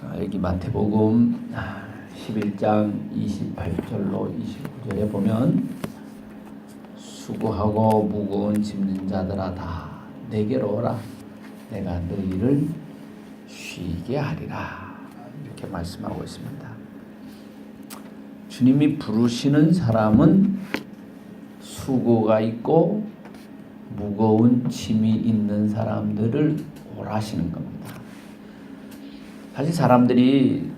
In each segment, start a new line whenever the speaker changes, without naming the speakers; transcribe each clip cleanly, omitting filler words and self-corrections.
여기 마태복음 11장 28절로 29절에 보면 수고하고 무거운 짐진 자들아 다 내게로 오라 내가 너희를 쉬게 하리라 이렇게 말씀하고 있습니다. 주님이 부르시는 사람은 수고가 있고 무거운 짐이 있는 사람들을 오라시는 겁니다. 사실 사람들이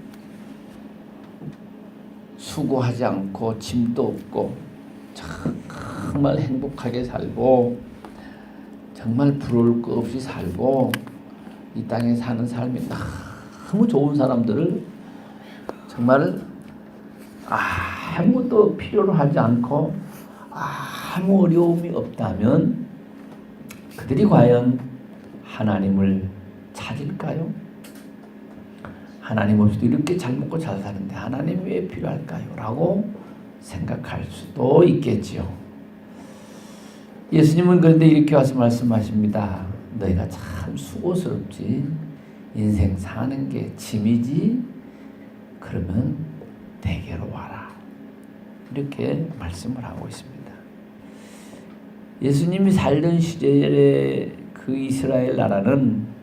수고하지 않고 짐도 없고 정말 행복하게 살고 정말 부러울 거 없이 살고 이 땅에 사는 삶이 너무 좋은 사람들을 정말 아무것도 필요로 하지 않고 아무 어려움이 없다면 그들이 과연 하나님을 찾을까요? 하나님 없이도 이렇게 잘 먹고 잘 사는데 하나님 왜 필요할까요? 라고 생각할 수도 있겠지요. 예수님은 그런데 이렇게 와서 말씀하십니다. 너희가 참 수고스럽지. 인생 사는 게 짐이지. 그러면 내게로 와라. 이렇게 말씀을 하고 있습니다. 예수님이 살던 시절에 그 이스라엘 나라는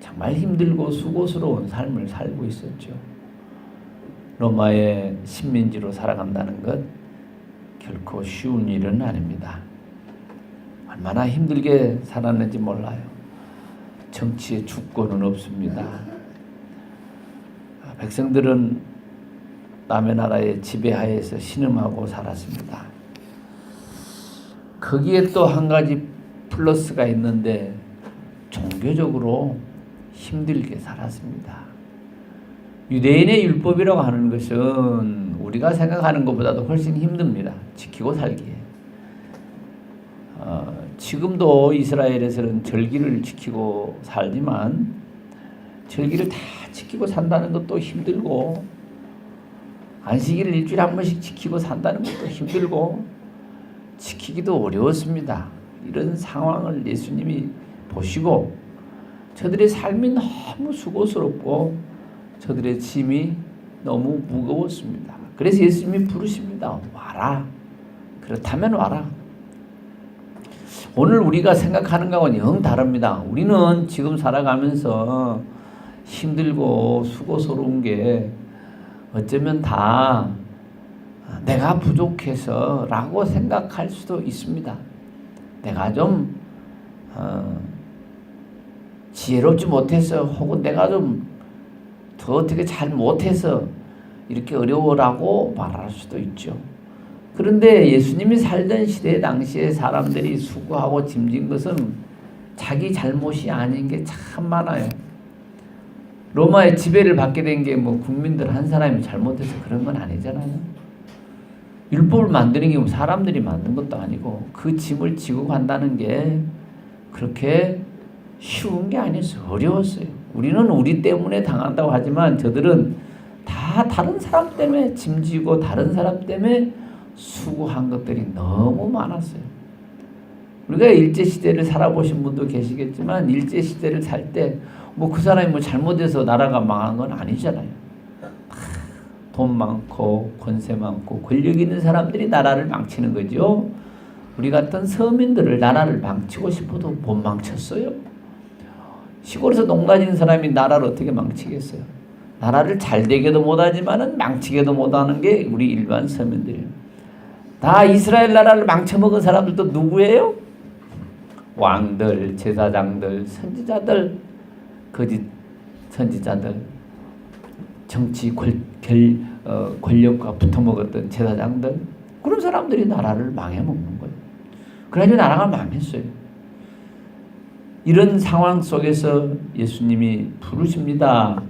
정말 힘들고 수고스러운 삶을 살고 있었죠. 로마의 식민지로 살아간다는 것 결코 쉬운 일은 아닙니다. 얼마나 힘들게 살았는지 몰라요. 정치의 주권은 없습니다. 백성들은 남의 나라의 지배하에서 신음하고 살았습니다. 거기에 또 한 가지 플러스가 있는데 종교적으로 힘들게 살았습니다. 유대인의 율법이라고 하는 것은 우리가 생각하는 것보다도 훨씬 힘듭니다. 지키고 살기에. 지금도 이스라엘에서는 절기를 지키고 살지만 절기를 다 지키고 산다는 것도 힘들고 안식일을 일주일에 한 번씩 지키고 산다는 것도 힘들고 지키기도 어려웠습니다. 이런 상황을 예수님이 보시고 저들의 삶이 너무 수고스럽고 저들의 짐이 너무 무거웠습니다. 그래서 예수님이 부르십니다. 와라. 그렇다면 와라. 오늘 우리가 생각하는 것과는 영 다릅니다. 우리는 지금 살아가면서 힘들고 수고스러운 게 어쩌면 다 내가 부족해서 라고 생각할 수도 있습니다. 내가 좀 지혜롭지 못해서 혹은 내가 좀 더 어떻게 잘 못해서 이렇게 어려워라고 말할 수도 있죠. 그런데 예수님이 살던 시대 당시에 사람들이 수고하고 짐진 것은 자기 잘못이 아닌 게 참 많아요. 로마의 지배를 받게 된 게 뭐 국민들 한 사람이 잘못해서 그런 건 아니잖아요. 율법을 만드는 게 사람들이 만든 것도 아니고 그 짐을 지고 간다는 게 그렇게 쉬운 게 아니었어요. 어려웠어요. 우리는 우리 때문에 당한다고 하지만 저들은 다 다른 사람 때문에 짐지고 다른 사람 때문에 수고한 것들이 너무 많았어요. 우리가 일제시대를 살아보신 분도 계시겠지만 일제시대를 살 때 뭐 그 사람이 뭐 잘못해서 나라가 망한 건 아니잖아요. 돈 많고 권세 많고 권력 있는 사람들이 나라를 망치는 거죠. 우리 같은 서민들을 나라를 망치고 싶어도 못 망쳤어요. 시골에서 농가지는 사람이 나라를 어떻게 망치겠어요? 나라를 잘 되게도 못하지만은 망치게도 못하는 게 우리 일반 서민들이에요. 다 이스라엘 나라를 망쳐먹은 사람들도 누구예요? 왕들, 제사장들, 선지자들, 거짓 선지자들, 정치 권력과 붙어먹었던 제사장들, 그런 사람들이 나라를 망해먹는 거예요. 그래가지고 나라가 망했어요. 이런 상황 속에서 예수님이 부르십니다.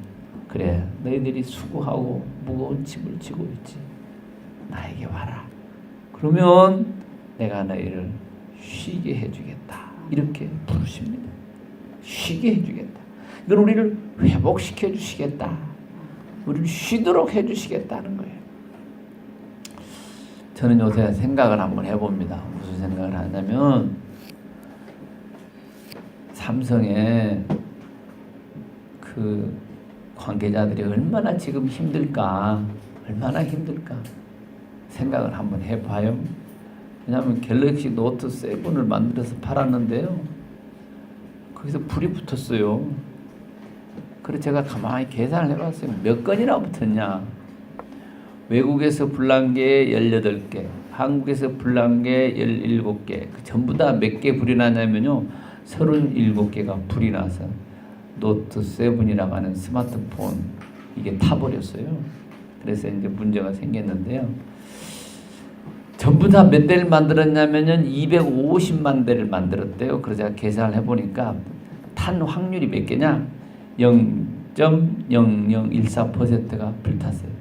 그래, 너희들이 수고하고 무거운 짐을 지고 있지. 나에게 와라. 그러면 내가 너희를 쉬게 해주겠다. 이렇게 부르십니다. 쉬게 해주겠다. 이건 우리를 회복시켜 주시겠다. 우리를 쉬도록 해주시겠다는 거예요. 저는 요새 생각을 한번 해봅니다. 무슨 생각을 하냐면 삼성에 그 관계자들이 얼마나 지금 힘들까, 얼마나 힘들까 생각을 한번 해봐요. 왜냐하면 갤럭시 노트 7을 만들어서 팔았는데요, 거기서 불이 붙었어요. 그래서 제가 가만히 계산을 해봤어요. 몇 건이나 붙었냐. 외국에서 불난 게 18개, 한국에서 불난 게 17개, 전부 다 몇 개 불이 나냐면요, 37개가 불이 나서 노트 7이라고 하는 스마트폰 이게 타버렸어요. 그래서 이제 문제가 생겼는데요. 전부 다 몇 대를 만들었냐면요, 250만 대를 만들었대요. 그래서 제가 계산을 해보니까 탄 확률이 몇 개냐? 0.0014%가 불탔어요.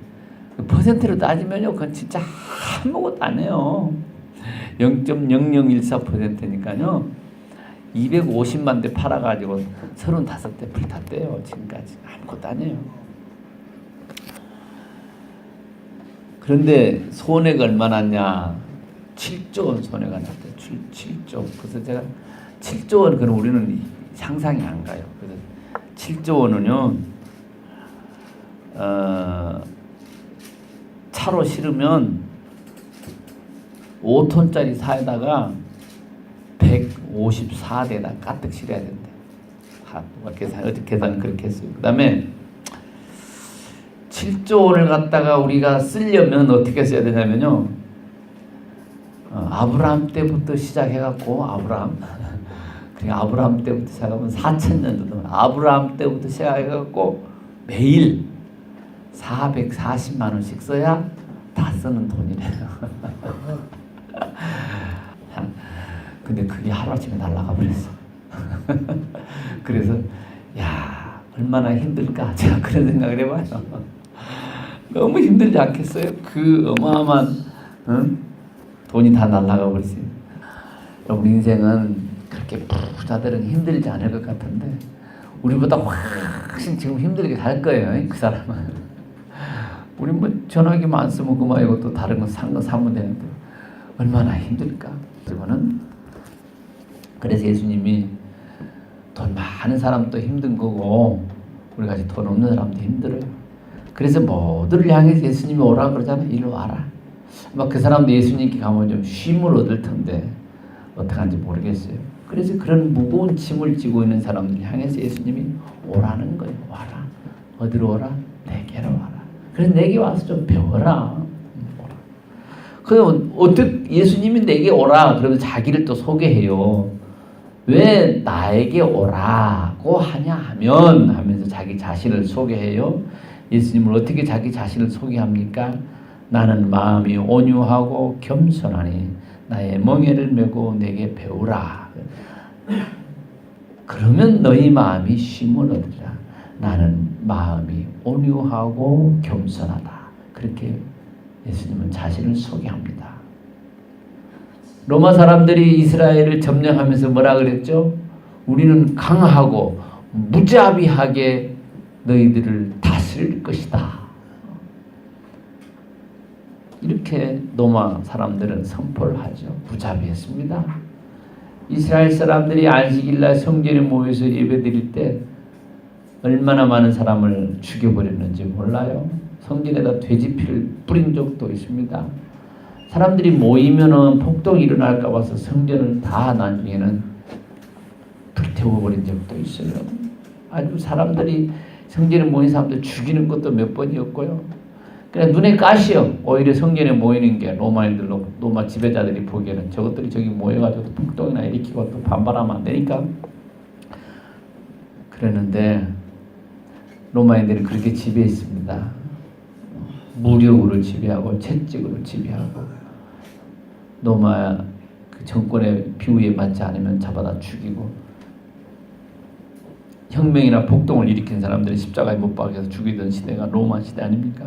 퍼센트로 따지면요, 그건 진짜 아무것도 안 해요. 0.0014%니까요. 250만 대 팔아가지고 35대 불탔대요. 지금까지 아무것도 아니에요. 그런데 손해가 얼마나 났냐? 7조 원 손해가 났대요. 7조. 그래서 제가 7조 원, 그럼 우리는 상상이 안 가요. 그래서 7조 원은요, 차로 실으면 5톤짜리 사에다가 154대다 가득 실어야 된다. 어떻게 계산 그렇게 했어요. 그 다음에 7조 원을 갖다가 우리가 쓰려면 어떻게 써야 되냐면요, 아브라함 때부터 시작해갖고 아브라함 때부터 시작하면 4,000년 동안 아브라함 때부터 시작해갖고 매일 440만 원씩 써야 다 쓰는 돈이래요. 근데 그게 하루아침에 날아가 버렸어. 그래서 야, 얼마나 힘들까 제가 그런 생각을 해봐요. 너무 힘들지 않겠어요? 그 어마어마한 돈이 다 날아가 버렸어요. 우리 인생은 그렇게 부자들은 힘들지 않을 것 같은데 우리보다 훨씬 지금 힘들게 살 거예요. 그 사람은. 우리 뭐 전화기만 안 쓰면 그만이고 또 다른 거 산 거 사면 되는데 얼마나 힘들까. 그래서 예수님이 돈 많은 사람도 힘든 거고 우리 같이 돈 없는 사람도 힘들어요. 그래서 모두를 향해서 예수님이 오라 그러잖아요. 이리 와라. 막 그 사람도 예수님께 가면 좀 쉼을 얻을 텐데 어떡한지 모르겠어요. 그래서 그런 무거운 짐을 지고 있는 사람들 향해서 예수님이 오라는 거예요. 와라. 어디로 오라? 내게로 와라. 그래서 내게 와서 좀 배워라. 그럼 어떻게 예수님이 내게 오라 그러면 자기를 또 소개해요. 왜 나에게 오라고 하냐 하면서 자기 자신을 소개해요. 예수님을 어떻게 자기 자신을 소개합니까? 나는 마음이 온유하고 겸손하니 나의 멍에를 메고 내게 배우라. 그러면 너희 마음이 쉼을 얻으리라. 나는 마음이 온유하고 겸손하다. 그렇게 예수님은 자신을 소개합니다. 로마 사람들이 이스라엘을 점령하면서 뭐라 그랬죠? 우리는 강하고 무자비하게 너희들을 다스릴 것이다. 이렇게 로마 사람들은 선포를 하죠. 무자비했습니다. 이스라엘 사람들이 안식일날 성전에 모여서 예배드릴 때 얼마나 많은 사람을 죽여버렸는지 몰라요. 성전에다 돼지피를 뿌린 적도 있습니다. 사람들이 모이면은 폭동이 일어날까 봐서 성전을 다 나중에는 불태워버린 적도 있어요. 아주 사람들이 성전에 모인 사람들 죽이는 것도 몇 번이었고요. 그냥 눈에 가시요. 오히려 성전에 모이는 게 로마인들로 로마 지배자들이 보기에는 저것들이 저기 모여가지고 폭동이나 일으키고 또 반발하면 안 되니까 그랬는데 로마인들이 그렇게 지배했습니다. 무력으로 지배하고 채찍으로 지배하고 로마 그 정권의 비우에 맞지 않으면 잡아다 죽이고 혁명이나 폭동을 일으킨 사람들이 십자가에 못 박혀서 죽이던 시대가 로마 시대 아닙니까?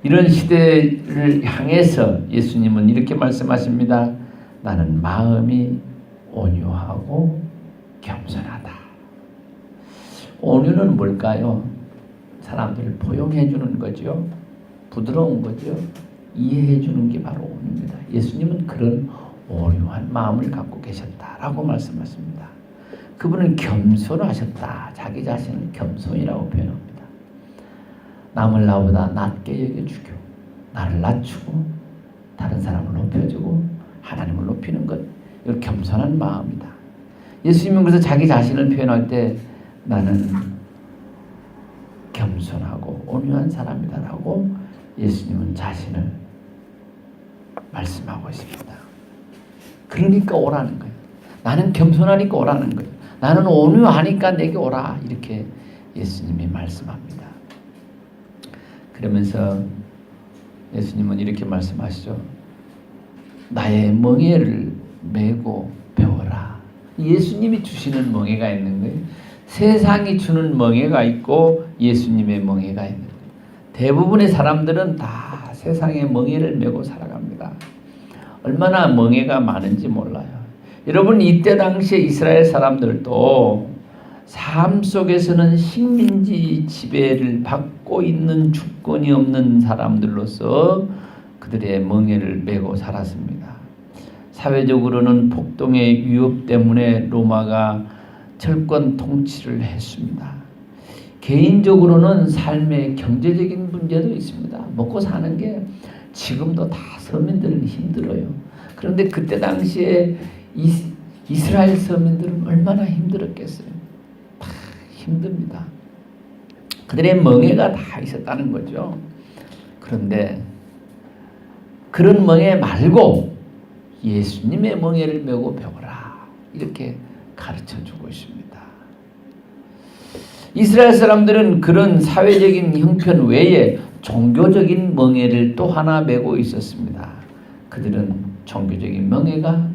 이런 시대를 향해서 예수님은 이렇게 말씀하십니다. 나는 마음이 온유하고 겸손하다. 온유는 뭘까요? 사람들을 포용해 주는 거죠. 부드러운 거죠. 이해해 주는 게 바로 온유입니다. 예수님은 그런 온유한 마음을 갖고 계셨다라고 말씀하십니다. 그분은 겸손하셨다. 자기 자신을 겸손이라고 표현합니다. 남을 나보다 낮게 여겨주고 나를 낮추고 다른 사람을 높여주고 하나님을 높이는 것, 이걸 겸손한 마음이다. 예수님은 그래서 자기 자신을 표현할 때 나는 겸손하고 온유한 사람이다라고 예수님은 자신을 말씀하고 있습니다. 그러니까 오라는 거예요. 나는 겸손하니까 오라는 거예요. 나는 온유하니까 내게 오라, 이렇게 예수님이 말씀합니다. 그러면서 예수님은 이렇게 말씀하시죠. 나의 멍에를 메고 배워라. 예수님이 주시는 멍에가 있는 거예요. 세상이 주는 멍에가 있고 예수님의 멍에가 있는 거예요. 대부분의 사람들은 다 세상의 멍에를 메고 살아갑니다. 얼마나 멍에가 많은지 몰라요. 여러분, 이때 당시에 이스라엘 사람들도 삶 속에서는 식민지 지배를 받고 있는 주권이 없는 사람들로서 그들의 멍에를 메고 살았습니다. 사회적으로는 폭동의 위협 때문에 로마가 철권 통치를 했습니다. 개인적으로는 삶의 경제적인 문제도 있습니다. 먹고 사는 게 지금도 다 서민들은 힘들어요. 그런데 그때 당시에 이스라엘 서민들은 얼마나 힘들었겠어요. 다 힘듭니다. 그들의 멍에가 다 있었다는 거죠. 그런데 그런 멍에 말고 예수님의 멍에를 메고 배워라, 이렇게 가르쳐주고 있습니다. 이스라엘 사람들은 그런 사회적인 형편 외에 종교적인 멍에를 또 하나 메고 있었습니다. 그들은 종교적인 멍에가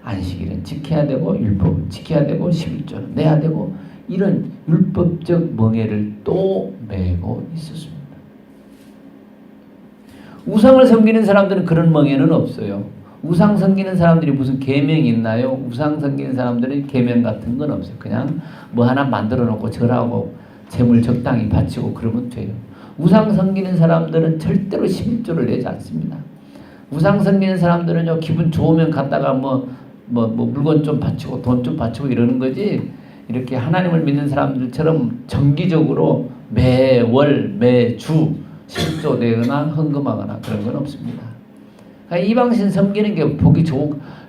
안식일은 지켜야 되고 율법은 지켜야 되고 11조는 내야 되고 이런 율법적 멍에를 또 메고 있었습니다. 우상을 섬기는 사람들은 그런 멍에는 없어요. 우상 섬기는 사람들이 무슨 계명이 있나요? 우상 섬기는 사람들은 계명 같은 건 없어요. 그냥 뭐 하나 만들어 놓고 절하고 재물 적당히 바치고 그러면 돼요. 우상 섬기는 사람들은 절대로 11조를 내지 않습니다. 우상 섬기는 사람들은요, 기분 좋으면 갔다가 뭐 물건 좀 바치고 돈 좀 바치고 이러는 거지, 이렇게 하나님을 믿는 사람들처럼 정기적으로 매월 매주 11조 내거나 헌금하거나 그런 건 없습니다. 그러니까 이방신 섬기는 게 보기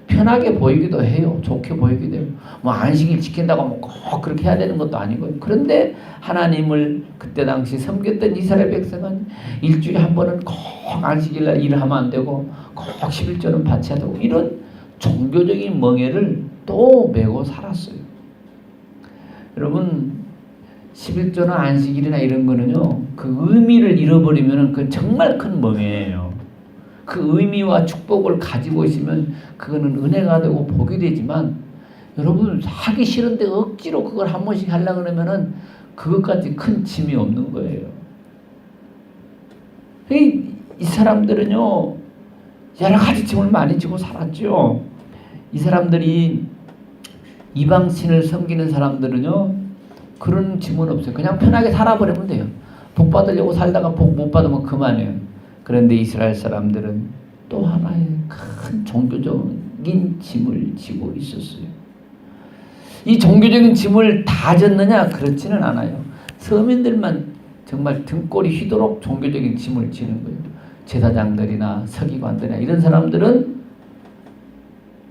편하게 보이기도 해요. 좋게 보이기도 해요. 뭐 안식일 지킨다고 뭐 꼭 그렇게 해야 되는 것도 아니고요. 그런데 하나님을 그때 당시 섬겼던 이스라엘 백성은 일주일에 한 번은 꼭 안식일날 일을 하면 안 되고 꼭 11조는 바쳐야 되고 이런 종교적인 멍에를 또 메고 살았어요. 여러분, 11조나 안식일이나 이런 거는요, 그 의미를 잃어버리면 그건 정말 큰 멍에예요. 그 의미와 축복을 가지고 있으면 그거는 은혜가 되고 복이 되지만, 여러분 하기 싫은데 억지로 그걸 한 번씩 하려고 그러면은 그것까지 큰 짐이 없는 거예요. 이 사람들은요, 여러 가지 짐을 많이 지고 살았죠. 이 사람들이 이방신을 섬기는 사람들은요, 그런 짐은 없어요. 그냥 편하게 살아버리면 돼요. 복 받으려고 살다가 복 못 받으면 그만해요. 그런데 이스라엘 사람들은 또 하나의 큰 종교적인 짐을 지고 있었어요. 이 종교적인 짐을 다 졌느냐? 그렇지는 않아요. 서민들만 정말 등골이 휘도록 종교적인 짐을 지는 거예요. 제사장들이나 서기관들이나 이런 사람들은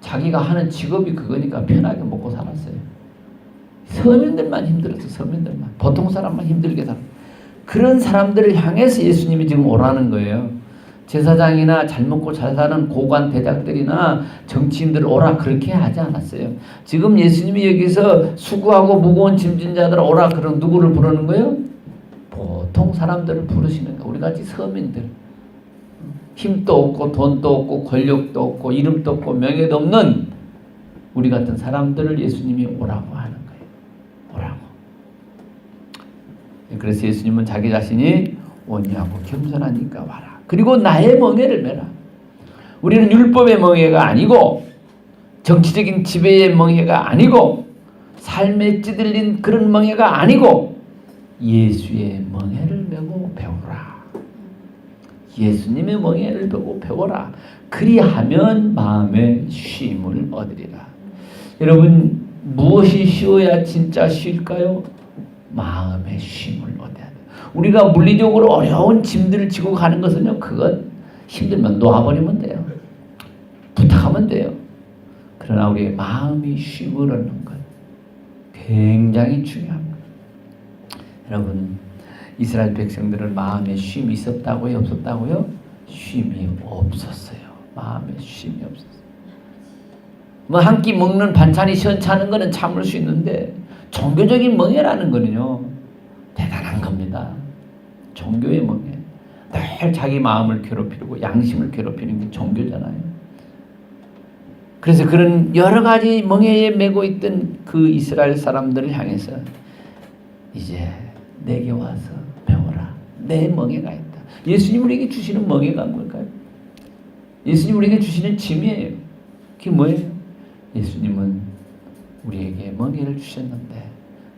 자기가 하는 직업이 그거니까 편하게 먹고 살았어요. 서민들만 힘들었어. 서민들만. 보통 사람만 힘들게 살았어요. 그런 사람들을 향해서 예수님이 지금 오라는 거예요. 제사장이나 잘 먹고 잘 사는 고관 대작들이나 정치인들 오라 그렇게 하지 않았어요. 지금 예수님이 여기서 수고하고 무거운 짐진 자들 오라, 그런 누구를 부르는 거예요? 보통 사람들을 부르시는 거예요. 우리같이 서민들. 힘도 없고 돈도 없고 권력도 없고 이름도 없고 명예도 없는 우리 같은 사람들을 예수님이 오라고 하는 거예요. 오라고. 그래서 예수님은 자기 자신이 온유하고 겸손하니까 와라. 그리고 나의 멍에를 메라. 우리는 율법의 멍에가 아니고 정치적인 지배의 멍에가 아니고 삶에 찌들린 그런 멍에가 아니고 예수의 멍에를 메고 배우라. 예수님의 멍에를 메고 배워라. 그리하면 마음의 쉼을 얻으리라. 여러분, 무엇이 쉬어야 진짜 쉴까요? 마음의 쉼을 얻어야 돼요. 우리가 물리적으로 어려운 짐들을 지고 가는 것은요, 그건 힘들면 놓아버리면 돼요. 부탁하면 돼요. 그러나 우리의 마음이 쉼을 얻는 것 굉장히 중요합니다. 여러분, 이스라엘 백성들은 마음에 쉼이 있었다고요? 없었다고요? 쉼이 없었어요. 마음에 쉼이 없었어요. 뭐 한 끼 먹는 반찬이 시원찮은 거는 참을 수 있는데 종교적인 멍해라는 거는요, 대단한 겁니다. 종교의 멍해. 늘 자기 마음을 괴롭히고 양심을 괴롭히는 게 종교잖아요. 그래서 그런 여러 가지 멍해에 매고 있던 그 이스라엘 사람들을 향해서 이제 내게 와서 배워라. 내 멍해가 있다. 예수님 우리에게 주시는 멍해가 뭘까요? 예수님 우리에게 주시는 짐이에요. 그게 뭐예요? 예수님은 우리에게 멍해를 주셨는데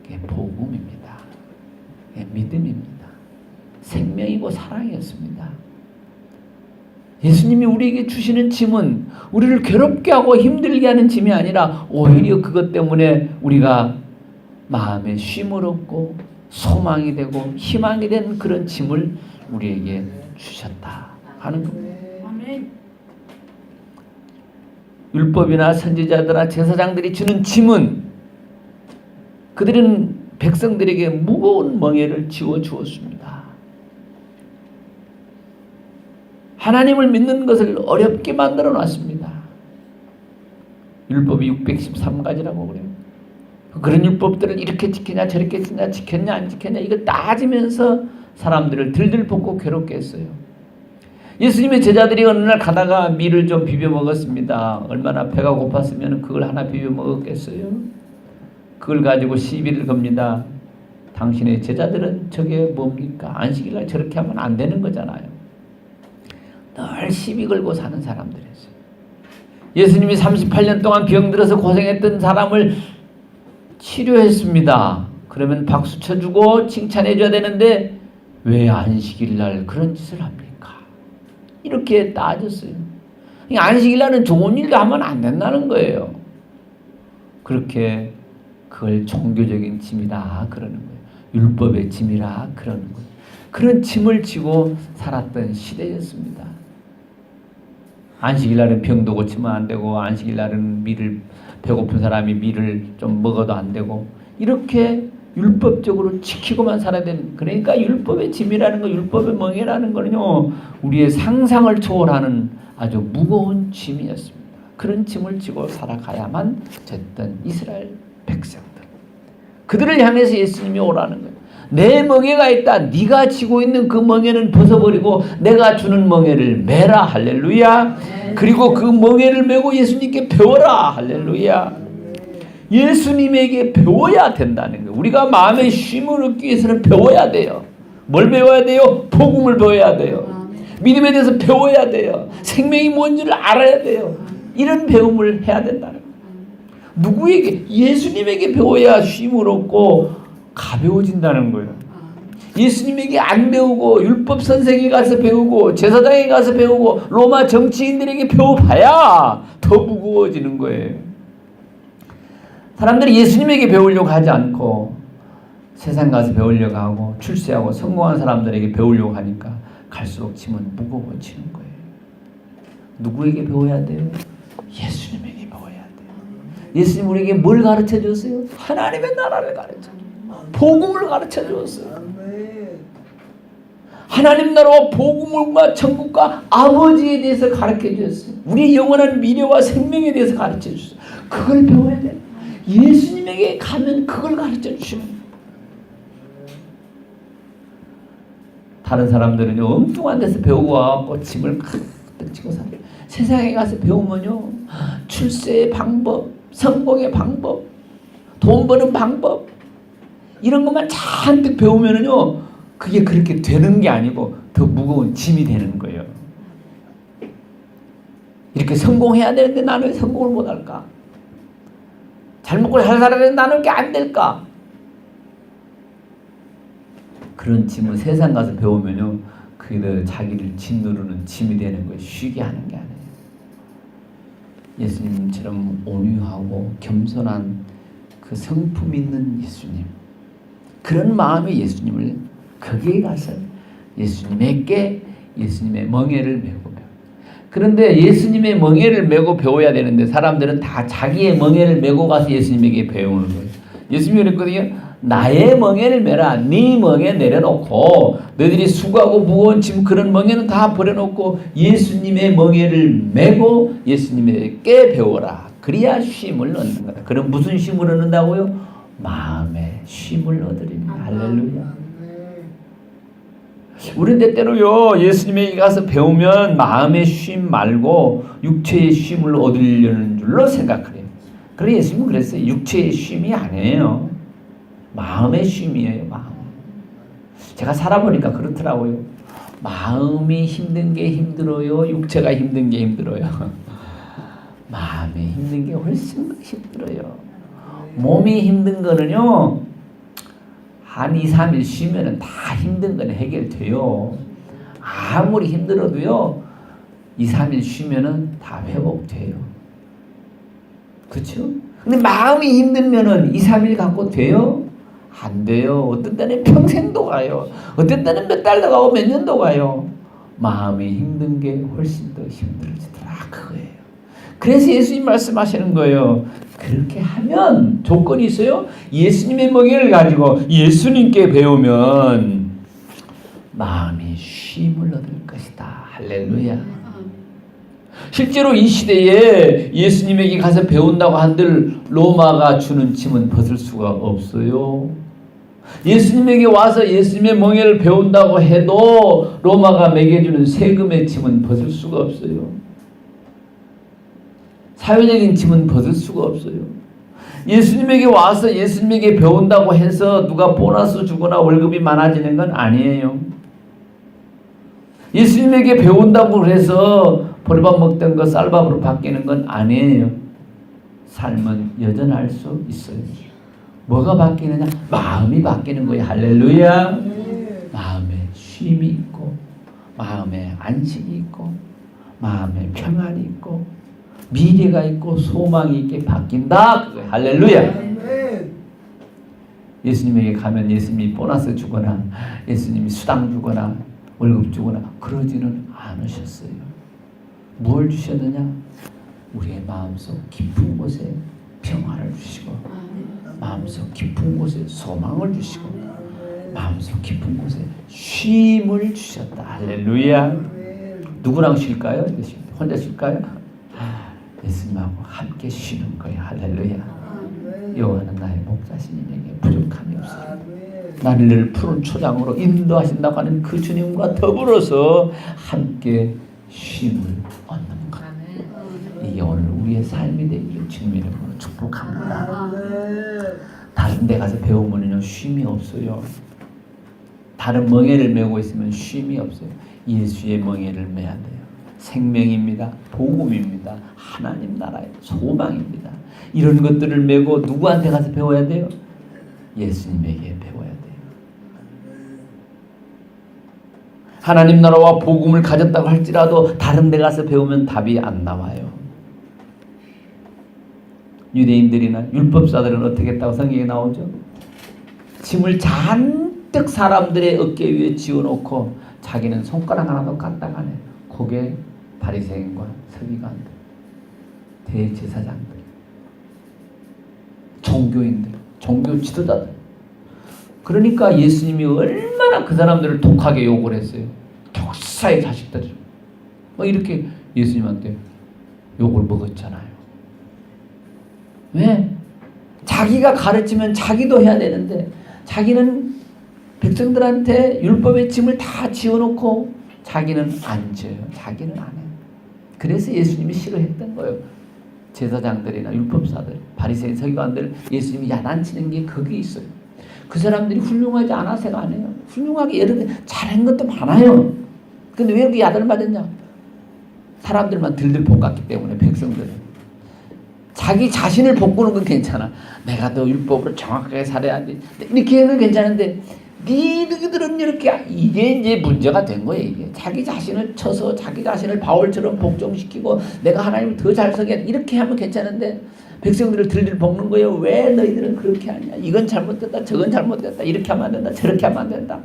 그게 복음입니다. 그게 믿음입니다. 생명이고 사랑이었습니다. 예수님이 우리에게 주시는 짐은 우리를 괴롭게 하고 힘들게 하는 짐이 아니라 오히려 그것 때문에 우리가 마음에 쉼을 얻고 소망이 되고 희망이 된 그런 짐을 우리에게 주셨다 하는 겁니다. 율법이나 선지자들이나 제사장들이 주는 짐은 그들은 백성들에게 무거운 멍에를 지워 주었습니다. 하나님을 믿는 것을 어렵게 만들어 놨습니다. 율법이 613가지라고 그래요. 그런 율법들을 이렇게 지키냐 저렇게 지키냐 지켰냐 안 지켰냐 이거 따지면서 사람들을 들들 볶고 괴롭게 했어요. 예수님의 제자들이 어느 날 가다가 밀을 좀 비벼 먹었습니다. 얼마나 배가 고팠으면 그걸 하나 비벼 먹었겠어요? 그걸 가지고 시비를 겁니다. 당신의 제자들은 저게 뭡니까? 안식일날 저렇게 하면 안 되는 거잖아요. 늘 시비 걸고 사는 사람들이었어요. 예수님이 38년 동안 병들어서 고생했던 사람을 치료했습니다. 그러면 박수 쳐주고 칭찬해줘야 되는데 왜 안식일날 그런 짓을 합니까? 이렇게 따졌어요. 안식일날은 좋은 일도 하면 안 된다는 거예요. 그렇게 그걸 종교적인 짐이다 그러는 거예요. 율법의 짐이라 그러는 거예요. 그런 짐을 지고 살았던 시대였습니다. 안식일날은 병도 고치면 안 되고 안식일날은 밀을 배고픈 사람이 밀을 좀 먹어도 안 되고 이렇게 율법적으로 지키고만 살아야 되는, 그러니까 율법의 짐이라는 거, 율법의 멍해라는 거는요, 우리의 상상을 초월하는 아주 무거운 짐이었습니다. 그런 짐을 지고 살아가야만 됐던 이스라엘 백성들. 그들을 향해서 예수님이 오라는 거예요. 내 멍해가 있다. 네가 지고 있는 그 멍해는 벗어버리고 내가 주는 멍해를 매라. 할렐루야. 그리고 그 멍해를 메고 예수님께 배워라. 할렐루야. 예수님에게 배워야 된다는 거예요. 우리가 마음의 쉼을 얻기 위해서는 배워야 돼요. 뭘 배워야 돼요? 복음을 배워야 돼요. 믿음에 대해서 배워야 돼요. 생명이 뭔지를 알아야 돼요. 이런 배움을 해야 된다는 거예요. 누구에게? 예수님에게 배워야 쉼을 얻고 가벼워진다는 거예요. 예수님에게 안 배우고 율법 선생에 가서 배우고 제사장에 가서 배우고 로마 정치인들에게 배워봐야 더 무거워지는 거예요. 사람들이 예수님에게 배우려고 하지 않고 세상 가서 배우려고 하고 출세하고 성공한 사람들에게 배우려고 하니까 갈수록 짐은 무거워지는 거예요. 누구에게 배워야 돼요? 예수님에게 배워야 돼요. 예수님 우리에게 뭘 가르쳐 줬어요? 하나님의 나라를 가르쳐 줬어요. 복음을 가르쳐 줬어요. 하나님 나라와 복음과 천국과 아버지에 대해서 가르쳐 주셨어요. 우리의 영원한 미래와 생명에 대해서 가르쳐 주셨어요. 그걸 배워야 돼요. 예수님에게 가면 그걸 가르쳐 주시는 거예요. 다른 사람들은 엉뚱한 데서 배우고 와서 짐을 가득 지고 살아요. 세상에 가서 배우면요, 출세의 방법, 성공의 방법, 돈 버는 방법, 이런 것만 잔뜩 배우면요, 그게 그렇게 되는 게 아니고 더 무거운 짐이 되는 거예요. 이렇게 성공해야 되는데 나는 왜 성공을 못할까? 잘 먹고 잘 살아야 되는데 나는 왜 안 될까? 그런 짐을 세상 가서 배우면요, 그게 더 자기를 짓누르는 짐이 되는 거예요. 쉬게 하는 게 아니에요. 예수님처럼 온유하고 겸손한 그 성품 있는 예수님, 그런 마음의 예수님을 거기에 가서 예수님에게 예수님의 멍에를 메고 배워. 그런데 예수님의 멍에를 메고 배워야 되는데 사람들은 다 자기의 멍에를 메고 가서 예수님에게 배우는 거예요. 예수님이 그랬거든요. 나의 멍에를 메라. 네 멍에 내려놓고 너희들이 수고하고 무거운 짐 그런 멍에는 다 버려놓고 예수님의 멍에를 메고 예수님에게 배워라. 그래야 쉼을 얻는 거다. 그럼 무슨 쉼을 얻는다고요? 마음의 쉼을 얻으리니. 할렐루야. 우리 때때로요 예수님에게 가서 배우면 마음의 쉼 말고 육체의 쉼을 얻으려는 줄로 생각해요. 그래서 예수님은 그랬어요. 육체의 쉼이 아니에요. 마음의 쉼이에요. 마음. 제가 살아보니까 그렇더라고요. 마음이 힘든 게 힘들어요. 육체가 힘든 게 힘들어요. 마음이 힘든 게 훨씬 힘들어요. 몸이 힘든 거는요. 한 2, 3일 쉬면은 다 힘든 건 해결돼요. 아무리 힘들어도요. 2, 3일 쉬면은 다 회복돼요. 그렇죠? 근데 마음이 힘들면은 2, 3일 갖고 돼요? 안 돼요. 어떤 때는 평생도 가요. 어떤 때는 몇 달도 가고 몇 년도 가요. 마음이 힘든 게 훨씬 더 힘들어지더라. 그거예요. 그래서 예수님 말씀하시는 거예요. 그렇게 하면 조건이 있어요. 예수님의 멍에를 가지고 예수님께 배우면 마음이 쉼을 얻을 것이다. 할렐루야. 실제로 이 시대에 예수님에게 가서 배운다고 한들 로마가 주는 짐은 벗을 수가 없어요. 예수님에게 와서 예수님의 멍에를 배운다고 해도 로마가 매겨주는 세금의 짐은 벗을 수가 없어요. 사회적인 짐은 벗을 수가 없어요. 예수님에게 와서 예수님에게 배운다고 해서 누가 보너스 주거나 월급이 많아지는 건 아니에요. 예수님에게 배운다고 해서 보리밥 먹던 거 쌀밥으로 바뀌는 건 아니에요. 삶은 여전할 수 있어요. 뭐가 바뀌느냐? 마음이 바뀌는 거예요. 할렐루야. 마음에 쉼이 있고 마음에 안식이 있고 마음에 평안이 있고 미래가 있고 소망이 있게 바뀐다. 그거예요. 할렐루야. 예수님에게 가면 예수님이 보너스 주거나 예수님이 수당 주거나 월급 주거나 그러지는 않으셨어요. 뭘 주셨느냐? 우리의 마음속 깊은 곳에 평화를 주시고 마음속 깊은 곳에 소망을 주시고 마음속 깊은 곳에 쉼을 주셨다. 할렐루야. 누구랑 쉴까요? 혼자 쉴까요? 예수님하고 함께 쉬는 거예요. 할렐루야. 여호와는 나의 목자시니 내게 부족함이 없으리라. 나를 푸른 초장으로 인도하신다고 하는 그 주님과 더불어서 함께 쉼을 얻는 것. 이게 오늘 우리의 삶이 되기를 주님의 이름으로 축복합니다. 다른 데 가서 배우면요 쉼이 없어요. 다른 멍에를 메고 있으면 쉼이 없어요. 예수의 멍에를 메야 돼요. 생명입니다. 복음입니다. 하나님 나라의 소망입니다. 이런 것들을 메고 누구한테 가서 배워야 돼요? 예수님에게 배워야 돼요. 하나님 나라와 복음을 가졌다고 할지라도 다른 데 가서 배우면 답이 안 나와요. 유대인들이나 율법사들은 어떻게 했다고 성경에 나오죠? 짐을 잔뜩 사람들의 어깨 위에 지어놓고 자기는 손가락 하나도 까딱 안 해요. 그게 바리새인과 서기관들, 대제사장들, 종교인들, 종교 지도자들. 그러니까 예수님이 얼마나 그 사람들을 독하게 욕을 했어요. 독사의 자식들. 뭐 이렇게 예수님한테 욕을 먹었잖아요. 왜? 자기가 가르치면 자기도 해야 되는데 자기는 백성들한테 율법의 짐을 다 지어놓고 자기는 안 져요. 자기는 안 해요. 그래서 예수님이 싫어했던 거예요. 제사장들이나 율법사들, 바리새인 서기관들 예수님이 야단치는 게 거기 있어요. 그 사람들이 훌륭하지 않아서가 아니에요. 훌륭하게 여러 개 잘한 것도 많아요. 근데 왜 그렇게 야단을 맞았냐? 사람들만 들들 볶았기 때문에 백성들은. 자기 자신을 볶는 건 괜찮아. 내가 더 율법으로 정확하게 살아야 돼. 이렇게 하는 건 괜찮은데 니들은 이렇게 이게 이제 문제가 된 거예요. 이게 자기 자신을 쳐서 자기 자신을 바울처럼 복종시키고 내가 하나님을 더 잘 서게 이렇게 하면 괜찮은데 백성들을 들들 볶는 거예요. 왜 너희들은 그렇게 하냐? 이건 잘못됐다. 저건 잘못됐다. 이렇게 하면 안 된다. 저렇게 하면 안 된다.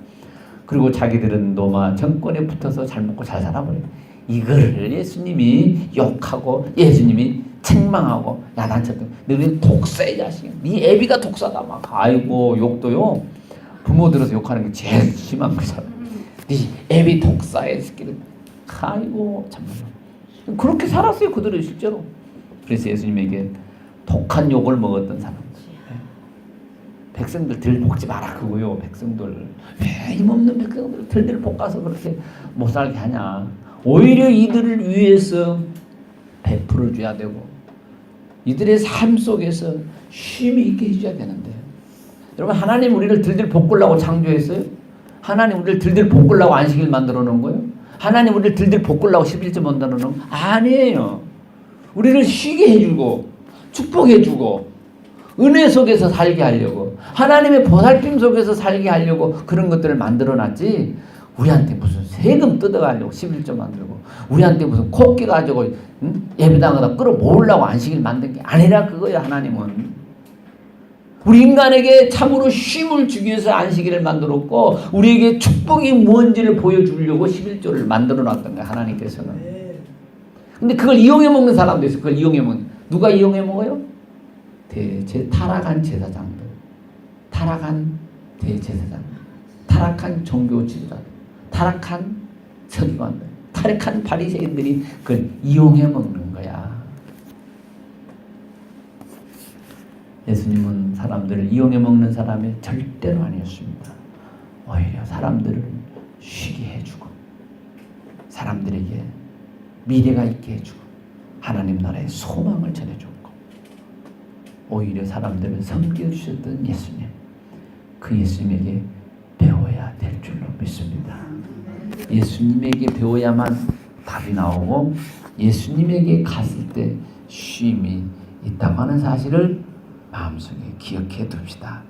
그리고 자기들은 로마 정권에 붙어서 잘 먹고 잘 살아버려요. 이거를 예수님이 욕하고 예수님이 책망하고 야단쳤던 너희는 독사의 자식이야. 네 애비가 독사다 막. 아이고 욕도요. 부모 들어서 욕하는 게 제일 심한 거잖아. 네 애비 독사의 새끼를. 아이고 참말로. 그렇게 살았어요 그들은 실제로. 그래서 예수님에게 독한 욕을 먹었던 사람들. 백성들 들 볶지 마라 그거요. 백성들 왜 힘없는 백성들 들들 볶아서 그렇게 못 살게 하냐. 오히려 이들을 위해서 베풀어 줘야 되고 이들의 삶 속에서 쉼이 있게 해줘야 되는데 여러분 하나님 우리를 들들 볶으려고 창조했어요? 하나님 우리를 들들 볶으려고 안식일 만들어 놓은 거예요? 하나님 우리를 들들 볶으려고 11조 만들어 놓은 거 아니에요. 우리를 쉬게 해주고 축복해주고 은혜 속에서 살게 하려고 하나님의 보살핌 속에서 살게 하려고 그런 것들을 만들어놨지 우리한테 무슨 세금 뜯어가려고 11조 만들고 우리한테 무슨 코끼 가지고 예배당에다 끌어모으려고 안식일 만든 게 아니라 그거예요. 하나님은 우리 인간에게 참으로 쉼을 주기 위해서 안식일을 만들었고 우리에게 축복이 뭔지를 보여주려고 11조를 만들어놨던 거예요. 하나님께서는. 근데 그걸 이용해 먹는 사람도 있어요. 그걸 이용해 먹는. 누가 이용해 먹어요? 타락한 제사장들, 타락한 대제사장, 타락한 종교 지도자들, 타락한 서기관들, 타락한 바리새인들이 그걸 이용해 먹는 거야. 예수님은 사람들을 이용해 먹는 사람이 절대로 아니었습니다. 오히려 사람들을 쉬게 해주고 사람들에게 미래가 있게 해주고 하나님 나라의 소망을 전해주고 오히려 사람들을 섬겨주셨던 예수님, 그 예수님에게 배워야 될 줄로 믿습니다. 예수님에게 배워야만 답이 나오고 예수님에게 갔을 때 쉼이 있다고 하는 사실을 마음속에 기억해 둡시다.